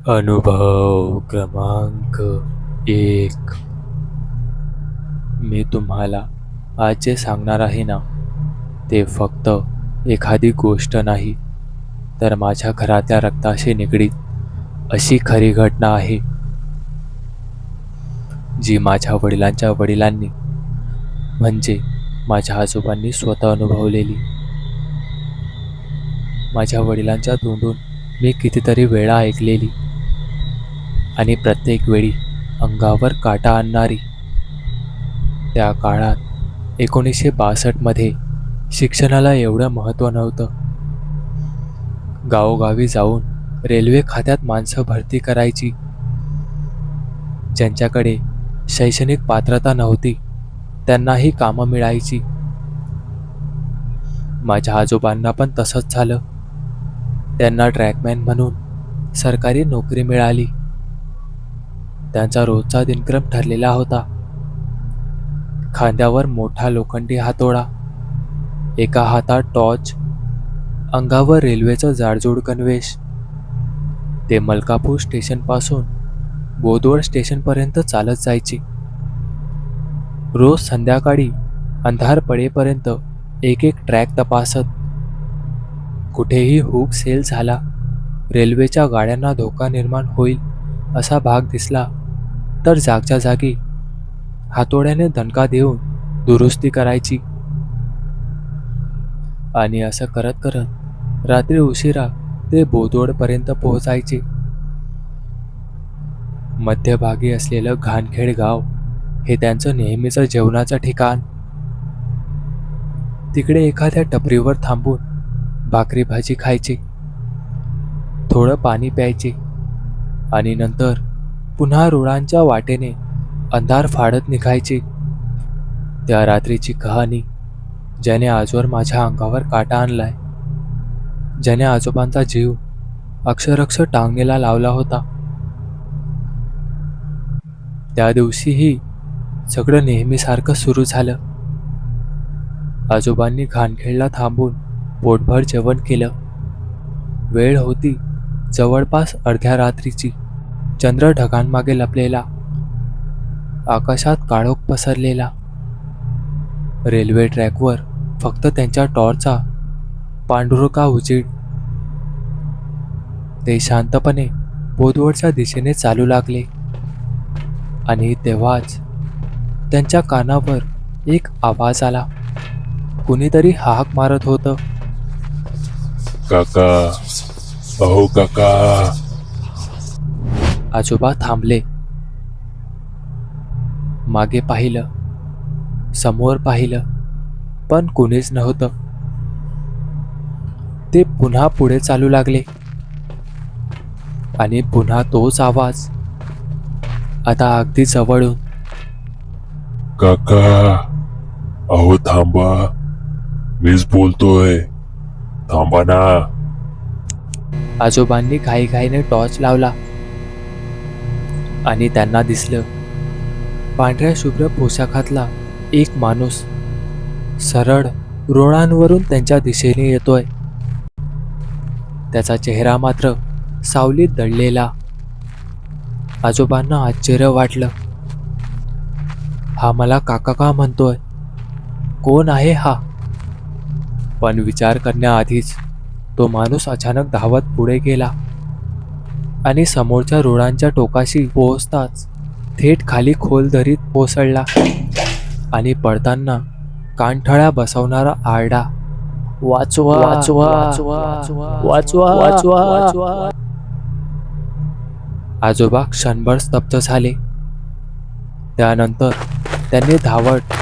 अनुभव क्रमांक 1. मी तुम्हाला आज जे सांगणार आहे ना, ते फक्त एखादी गोष्ट नाही, तर माझ्या घरातल्या रक्ताशी निगडीत अशी खरी घटना आहे, जी माझ्या वडिलांच्या वडिलांनी म्हणजे माझ्या आजोबांनी स्वतः अनुभवलेली. माझ्या वडिलांच्या तोंडून मी कितीतरी वेळा ऐकलेली आणि प्रत्येक वेळी अंगावर काटा आणणारी. त्या काळात 1962मध्ये शिक्षणाला एवढं महत्त्व नव्हतं. गावोगावी जाऊन रेल्वे खात्यात माणसं भरती करायची. ज्यांच्याकडे शैक्षणिक पात्रता नव्हती त्यांनाही कामं मिळायची. माझ्या आजोबांना पण तसंच झालं. त्यांना ट्रॅकमॅन म्हणून सरकारी नोकरी मिळाली. त्यांचा रोजचा दिनक्रम ठरलेला होता. खांद्यावर मोठा लोखंडी हातोडा, एका हातात टॉर्च, अंगावर रेल्वेचं जाडजूड गणवेश. ते मलकापूर स्टेशनपासून बोदवड स्टेशनपर्यंत चालत जायचे. रोज संध्याकाळी अंधार पडेपर्यंत एक एक ट्रॅक तपासत. कुठेही हुक सेल झाला, रेल्वेच्या गाड्यांना धोका निर्माण होईल असा भाग दिसला तर जागच्या जागी हातोड्याने दणका देऊन दुरुस्ती करायची. आणि असं करत करत रात्री उशिरा ते बोदवडपर्यंत पोहोचायचे. मध्यभागी असलेलं घाणखेड गाव हे त्यांचं नेहमीचं जेवणाचं ठिकाण. तिकडे एखाद्या टपरीवर थांबून भाकरी भाजी खायची, थोडं पाणी प्यायचे आणि नंतर पुन्हा रुळांच्या वाटेने अंधार फाडत निघायचे. त्या रात्रीची कहाणी, ज्याने आजवर माझ्या अंगावर काटा आणलाय, ज्याने आजोबांचा जीव अक्षरशः टांगणीला लावला होता. त्या दिवशीही सगळं नेहमीसारखं सुरू झालं. आजोबांनी घाणखेडला थांबून पोटभर जेवण केलं. वेळ होती जवळपास अर्ध्या रात्रीची. चंद्र ढगांमागे लपलेला, आकाशात काळोख पसरलेला. रेल्वे ट्रॅकवर फक्त त्यांच्या टॉर्चचा पांढुरका उजेड. ते शांतपणे बोदवडच्या दिशेने चालू लागले आणि तेव्हाच त्यांच्या कानावर एक आवाज आला. कुणीतरी हाक मारत होतं, काका, अहो काका. आजोबा थांबले. मागे पाहिलं, समोर पाहिलं, पण कुणीच नव्हतं. ते पुन्हा पुढे चालू लागले आणि पुन्हा तोच आवाज, आता अगदी जवळून. काका, अहो थांबा, मीच बोलतोय, थांबा ना. आजोबांनी घाईघाईने टॉर्च लावला आणि त्यांना दिसलं, पांढऱ्या शुभ्र पोशाखातला एक माणूस सरळ रुळांवरून त्यांच्या दिशेने येतोय. त्याचा चेहरा मात्र सावलीत दडलेला. आजोबांना आश्चर्य वाटलं. हा मला काका का म्हणतोय? कोण आहे हा? पण विचार करण्याआधीच तो माणूस अचानक धावत पुढे गेला आणि समोरच्या रुळांच्या टोकाशी पोहोचताच थेट खाली खोल दरीत कोसळला आणि पडताना कानठळ्या बसवणारा आरडा, वाचवा वाचवा वाचवा वाचवा. आजोबा क्षणभर स्तब्ध झाले. त्यानंतर त्यांनी धावत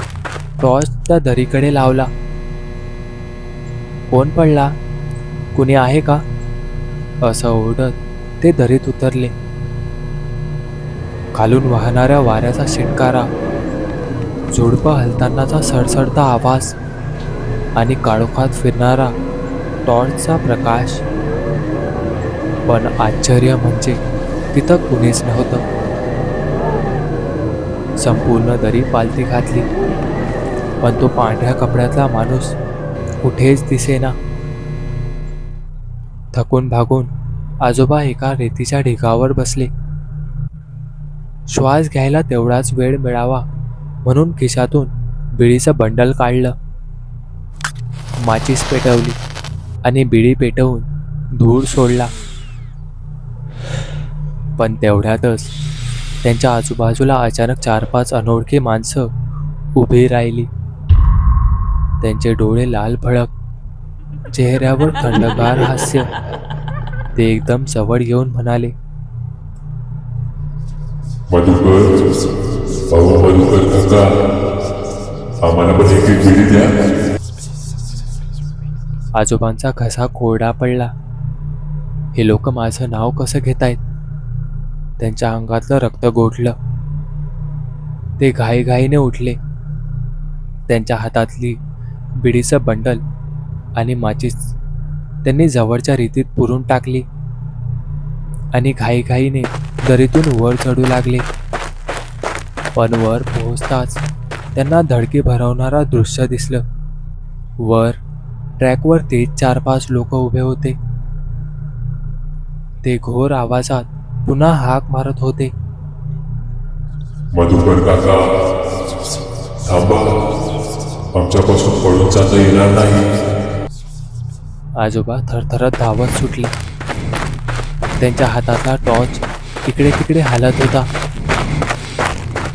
टॉर्च त्या दरीकडे लावला. कोण पडला? कुणी आहे का? असं ओरडत ते दरीत उतरले. खालून वाहणाऱ्या वाऱ्याचा शिंकारा, झुडपं हलतानाचा सडसडता आवाज आणि काळोखात फिरणारा टॉर्चचा प्रकाश. पण आश्चर्य म्हणजे तिथं कुणीच नव्हतं. संपूर्ण दरी पालथी घातली, पण तो पांढऱ्या कपड्यातला माणूस कुठेच दिसेना. थकून भागून आजोबा एका रेतीच्या ढिगावर बसले. श्वास घ्यायला तेवढाच वेळ मिळावा म्हणून खिशातून बिडीचं बंडल काढलं. माचीस पेटवली आणि बिडी पेटवून धूर सोडला. पण तेवढ्यातच त्यांच्या आजूबाजूला अचानक 4-5 अनोळखी माणसं उभी राहिली. त्यांचे डोळे लाल भडक, चेहऱ्यावर थंडगार हास्य. ते एकदम जवळ येऊन म्हणाले, मधुकर, अहो मधुकर काका, आम्हाला पण एक एक बिडी द्या. आजोबांचा घसा कोरडा पडला. हे लोक माझं नाव कसं घेतायत? त्यांच्या अंगातलं रक्त गोठलं. ते घाईघाईने उठले. त्यांच्या हातातली बिडीचं बंडल आणि माचीस त्यांनी जवळच्या रेतीत पुरून टाकली आणि घाईघाईने दरीतून वर चढू लागले. पण वर पोहोचताच त्यांना धडकी भरवणारा दृश्य दिसलं. वर ट्रॅकवर तेच 4-5 लोक उभे होते. ते घोर आवाजात पुन्हा हाक मारत होते, मधुकर काका, थांबा, आमच्यापासून पळून जाता येणार नाही. आजोबा थरथरत धावत सुटले. त्यांच्या हातातला टॉर्च इकडे तिकडे हालत होता.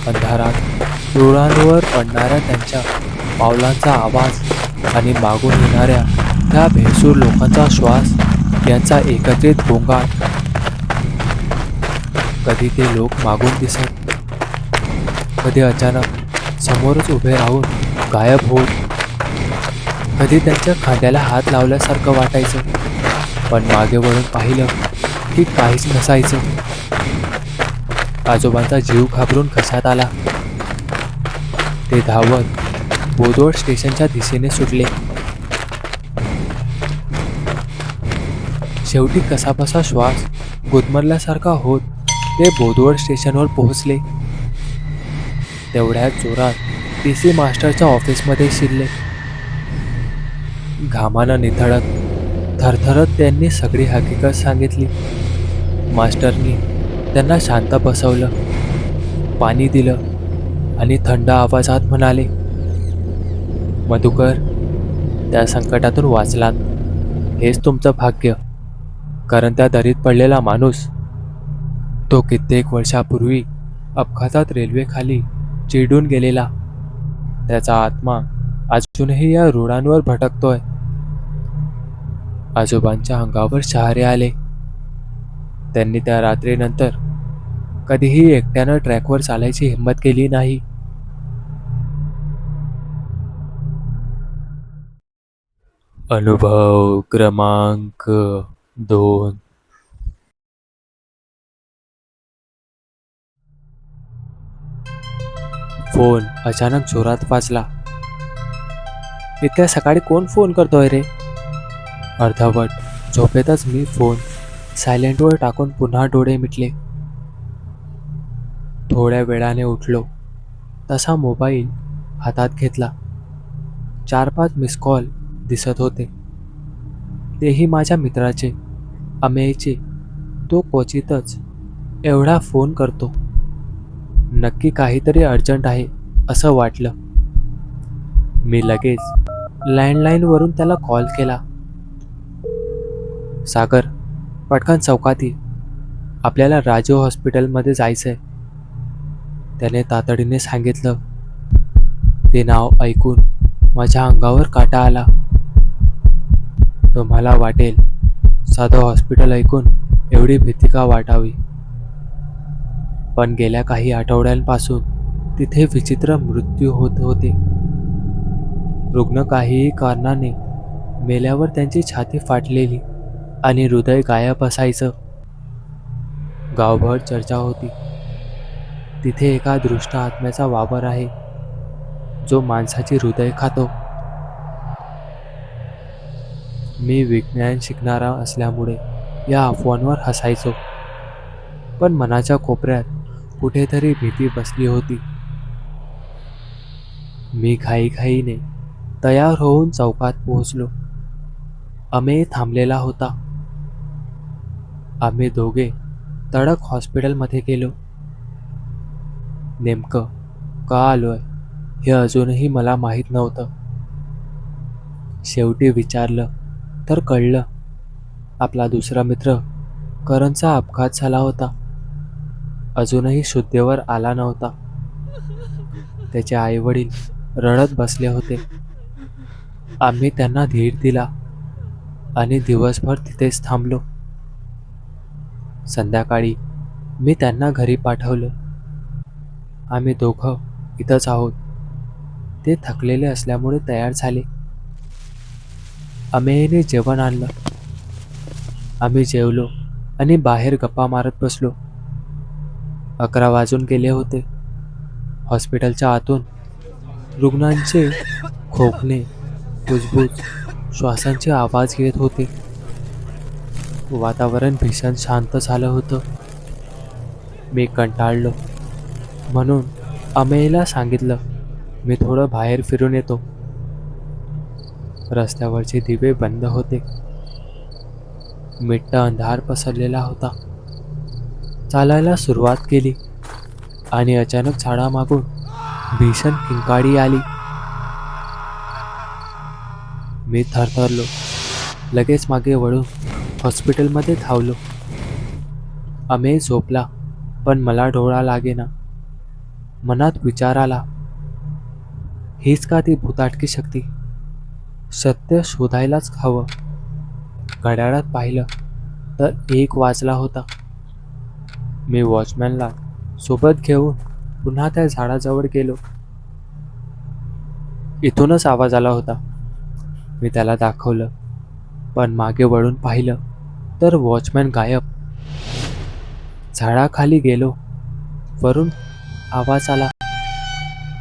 अंधारात रुळांवर पडणाऱ्या त्यांच्या पावलांचा आवाज आणि मागून येणाऱ्या त्या भेसूर लोकांचा श्वास यांचा एकत्रित गोंगाट. कधी ते लोक मागून दिसत, कधी अचानक समोरच उभे राहून गायब होत. कधी त्यांच्या खांद्याला हात लावल्यासारखं वाटायचं, पण मागे वळून पाहिलं की काहीच नसायचं. आजोबांचा जीव घाबरून खशात आला. ते धावत बोदवड स्टेशनच्या दिशेने सुटले. शेवटी कसाबसा श्वास गुदमरल्यासारखा होत ते बोदवड स्टेशनवर पोहोचले. तेवढ्याच जोरात PC मास्टरच्या ऑफिसमध्ये शिरले. घामानं निथळत थरथरत त्यांनी सगळी हकीकत सांगितली. मास्टरनी त्यांना शांत बसवलं, पाणी दिलं आणि थंड आवाजात म्हणाले, मधुकर, त्या संकटातून वाचलात हेच तुमचं भाग्य. कारण त्या दरीत पडलेला माणूस, तो कित्येक वर्षापूर्वी अपघातात रेल्वेखाली चिरडून गेलेला. त्याचा आत्मा अजूनही या रुळांवर भटकतोय. आजोबांच्या अंगावर शहारे आले. त्यांनी त्या रात्रीनंतर कधीही एकट्यानं ट्रॅकवर चालायची हिंमत केली नाही. अनुभव क्रमांक 2. फोन अचानक जोरात वाजला. इतक्या सकाळी कोण फोन करतोय रे? अर्धवट झोपेतच मी फोन सायलेंटवर टाकून पुन्हा डोळे मिटले. थोड्या वेळाने उठलो तसा मोबाईल हातात घेतला. 4-5 मिस कॉल दिसत होते. तेही माझ्या मित्राचे, अमेयचे. तो क्वचितच एवढा फोन करतो. नक्की काहीतरी अर्जंट आहे असं वाटलं. मी लगेच लँडलाईनवरून त्याला कॉल केला. सागर, पटकन चौकात ये, आपल्याला राजीव हॉस्पिटलमध्ये जायचंय, त्याने तातडीने सांगितलं. ते नाव ऐकून माझ्या अंगावर काटा आला. तुम्हाला वाटेल साधं हॉस्पिटल ऐकून एवढी भीती का वाटावी, पण गेल्या काही आठवड्यांपासून तिथे विचित्र मृत्यू होत होते. रुग्ण काहीही कारणाने मेल्यावर त्यांची छाती फाटलेली आणि हृदय गायब असायचं. गावभर चर्चा होती. तिथे एका दृष्ट आत्म्याचा वावर आहे, जो माणसाची हृदय खातो. मी विज्ञान शिकणारा असल्यामुळे या अफवांवर हसायचो, पण मनाच्या कोपऱ्यात कुठेतरी भीती बसली होती. मी घाईघाईने तयार होऊन चौकात पोहोचलो. अमेय थांबलेला होता. आम्ही दोघे तडक हॉस्पिटलमध्ये गेलो. नेमकं का आलोय हे अजूनही मला माहीत नव्हतं. शेवटी विचारलं तर कळलं, आपला दुसरा मित्र करणचा अपघात झाला होता. अजूनही शुद्धीवर आला नव्हता. त्याचे आईवडील रडत बसले होते. आम्ही त्यांना धीर दिला आणि दिवसभर तिथेच थांबलो. संध्याकाळी मी त्यांना घरी पाठवलं. आम्ही दोघं इथंच आहोत. ते थकलेले असल्यामुळे तयार झाले. अमेयने जेवण आणलं. आम्ही जेवलो आणि बाहेर गप्पा मारत बसलो. 11 वाजून गेले होते. हॉस्पिटलच्या आतून रुग्णांचे खोकणे, कुजबूज, श्वासांचे आवाज येत होते. वातावरण भीषण शांत झालं होतं. मी कंटाळलो म्हणून अमेयला सांगितलं, मी थोडं बाहेर फिरून येतो. रस्त्यावरचे दिवे बंद होते. मिट्ट अंधार पसरलेला होता. चालायला सुरुवात केली आणि अचानक झाडामागून भीषण किंकाळी आली. मी थरथरलो. लगेच मागे वळून हॉस्पिटलमध्ये धावलो. अमेय झोपला, पण मला डोळा लागेना. मनात विचार आला, हीच का ती भुताटकी शक्ती? सत्य शोधायलाच हवं. घड्याळात पाहिलं तर 1 वाजला होता. मी वॉचमॅनला सोबत घेऊन पुन्हा त्या झाडाजवळ गेलो. इथूनच आवाज आला होता. मी त्याला दाखवलं, पण मागे वळून पाहिलं तर वॉचमॅन गायब. झाडाखाली गेलो. वरून आवाज आला.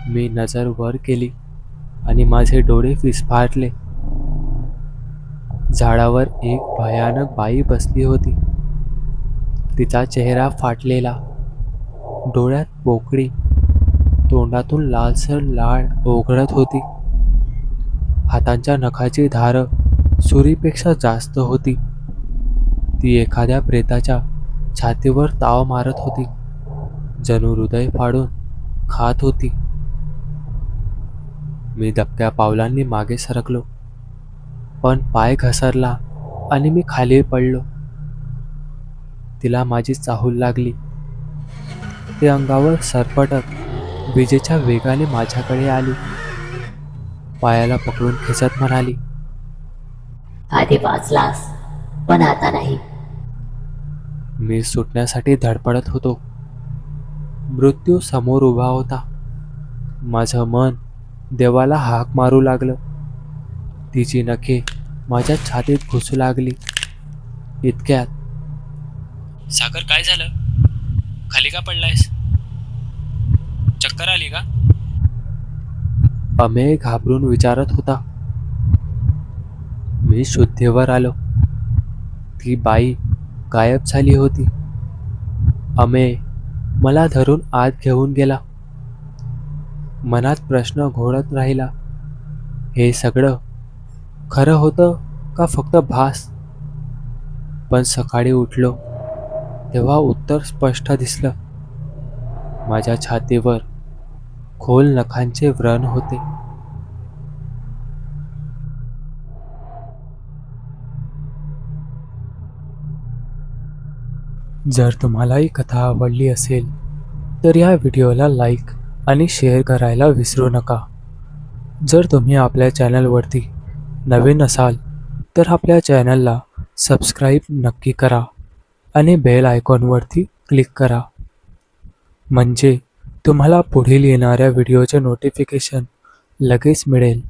मी नजर वर केली आणि माझे डोळे विस्फारले. झाडावर एक भयानक बाई बसली होती. तिचा चेहरा फाटलेला, डोळ्यात पोकळी, तोंडातून लालसर लाळ ओघळत होती. हातांच्या नखाची धार सुरीपेक्षा जास्त होती. ती एखाद्या प्रेताच्या छातीवर ताव मारत होती. जणू हृदय फाडून खात होती. मी दबक्या पावलांनी मागे सरकलो, पण पाय घसरला आणि मी खाली पडलो. तिला माझी चाहूल लागली. ती अंगावर सरपटत विजेच्या वेगाने माझ्याकडे आली. पायाला पकडून खेचत म्हणाली, आधी वाचलास, पण आता नाही. मी सुटण्यासाठी धडपडत होतो. मृत्यू समोर उभा होता. माझं मन देवाला हाक मारू लागलं. तिची नखे माझ्या छातीत घुसू लागली. इतक्यात, सागर काय झालं? खाली का पडलायस? चक्कर आली का? अमेय घाबरून विचारत होता. मी शुद्धीवर आलो. ती बाई गायब झाली होती. अमेय मला धरून आत घेऊन गेला. मनात प्रश्न घोळत राहिला, हे सगळं खरं होतं का फक्त भास? पण सकाळी उठलो तेव्हा उत्तर स्पष्ट दिसलं. माझ्या छातीवर खोल नखांचे व्रण होते. जर तुम्हाला ही कथा आवडली असेल तर या व्हिडिओला लाईक आणि शेअर करायला विसरू नका. जर तुम्ही आपल्या चॅनलवरती नवीन असाल तर आपल्या चॅनलला सबस्क्राईब नक्की करा आणि बेल आयकॉनवरती क्लिक करा, म्हणजे तुम्हाला पुढील येणाऱ्या व्हिडिओचे नोटिफिकेशन लगेच मिळेल.